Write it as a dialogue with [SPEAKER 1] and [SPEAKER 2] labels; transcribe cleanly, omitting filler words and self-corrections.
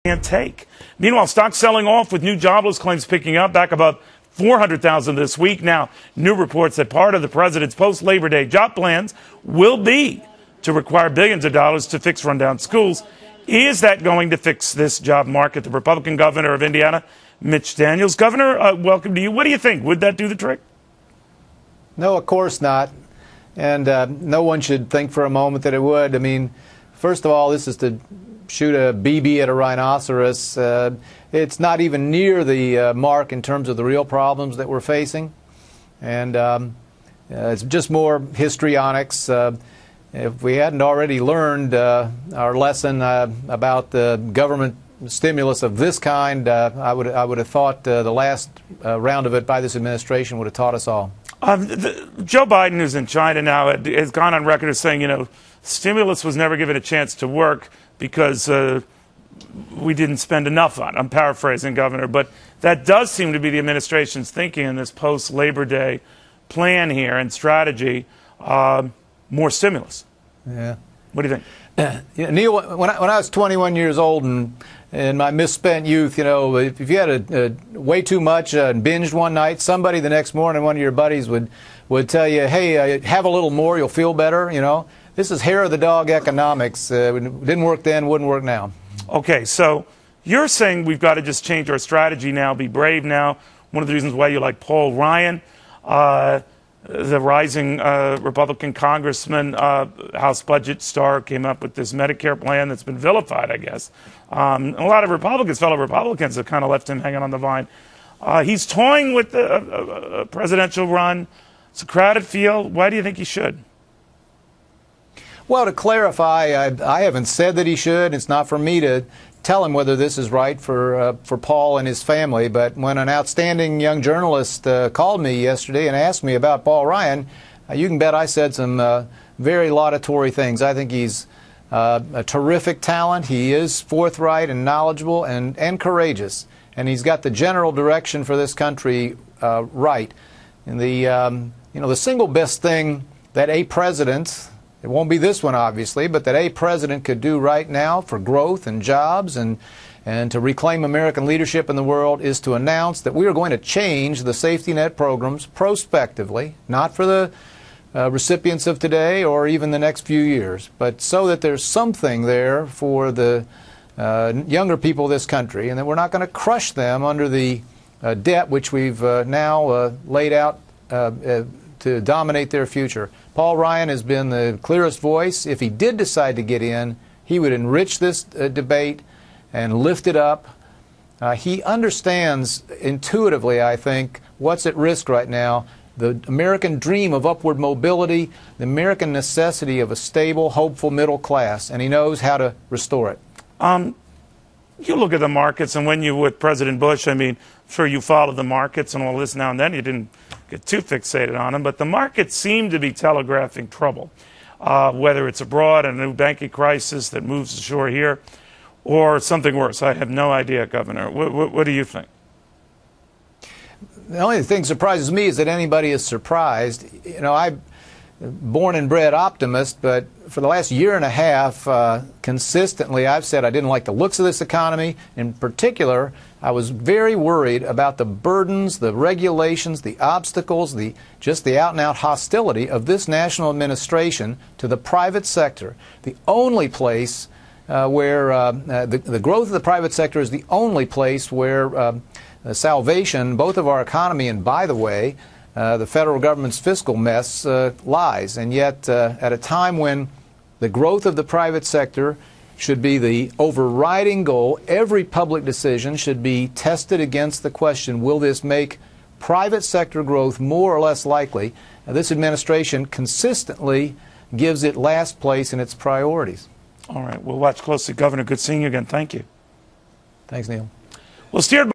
[SPEAKER 1] can't take. Meanwhile, stocks selling off with new jobless claims picking up, back above 400,000 this week. Now, new reports that part of the president's post-Labor Day job plans will be to require billions of dollars to fix rundown schools. Is that going to fix this job market? The Republican governor of Indiana, Mitch Daniels. Governor, welcome to you. What do you think? Would that do the trick?
[SPEAKER 2] No, of course not. And no one should think for a moment that it would. I mean, first of all, this is to shoot a BB at a rhinoceros. It's not even near the mark in terms of the real problems that we're facing. And it's just more histrionics. If we hadn't already learned our lesson about the government stimulus of this kind, I would have thought the last round of it by this administration would have taught us all.
[SPEAKER 1] Joe Biden, who's in China now, has gone on record as saying, you know, stimulus was never given a chance to work because we didn't spend enough on it. I'm paraphrasing, Governor, but that does seem to be the administration's thinking in this post-Labor Day plan here and strategy, more stimulus.
[SPEAKER 2] Yeah.
[SPEAKER 1] What do you think?
[SPEAKER 2] Yeah, Neil, when I was 21 years old and in my misspent youth, you know, if you had way too much and binged one night, somebody the next morning, one of your buddies would tell you, hey, have a little more, you'll feel better, you know. This is hair of the dog economics. Didn't work then, wouldn't work now. Okay, so you're saying we've got to just change our strategy now, be brave now. One of the reasons why you like Paul Ryan, the rising Republican congressman, House budget star, came up with this Medicare plan that's been vilified, I guess. A lot of Republicans, fellow Republicans, have kind of left him hanging on the vine. He's toying with a presidential run. It's a crowded field. Why do you think he should? Well, to clarify, I haven't said that he should. It's not for me to tell him whether this is right for Paul and his family. But when an outstanding young journalist called me yesterday and asked me about Paul Ryan, you can bet I said some very laudatory things. I think he's a terrific talent. He is forthright and knowledgeable and courageous. And he's got the general direction for this country right. And the single best thing that a president, it won't be this one, obviously, but that a president could do right now for growth and jobs and to reclaim American leadership in the world is to announce that we are going to change the safety net programs prospectively, not for the recipients of today or even the next few years, but so that there's something there for the younger people of this country, and that we're not going to crush them under the debt which we've now laid out to dominate their future. Paul Ryan has been the clearest voice. If he did decide to get in, he would enrich this debate and lift it up. He understands intuitively, I think, what's at risk right now, the American dream of upward mobility, the American necessity of a stable, hopeful middle class, and he knows how to restore it.
[SPEAKER 1] You look at the markets, and when you were with President Bush, I mean, I'm sure you followed the markets and all this now and then. You didn't get too fixated on them, but the markets seem to be telegraphing trouble, whether it's abroad, a new banking crisis that moves ashore here, or something worse. I have no idea, Governor. What do you think?
[SPEAKER 2] The only thing that surprises me is that anybody is surprised. You know, I'm born and bred optimist, but for the last year and a half, consistently, I've said I didn't like the looks of this economy. In particular, I was very worried about the burdens, the regulations, the obstacles, just the out-and-out hostility of this national administration to the private sector. The only place where the growth of the private sector is the only place where the salvation, both of our economy and, by the way, the federal government's fiscal mess lies. And yet, at a time when the growth of the private sector should be the overriding goal, every public decision should be tested against the question, will this make private sector growth more or less likely? This administration consistently gives it last place in its priorities.
[SPEAKER 1] All right. We'll watch closely, Governor. Good seeing you again. Thank you.
[SPEAKER 2] Thanks, Neil.
[SPEAKER 1] Well, steered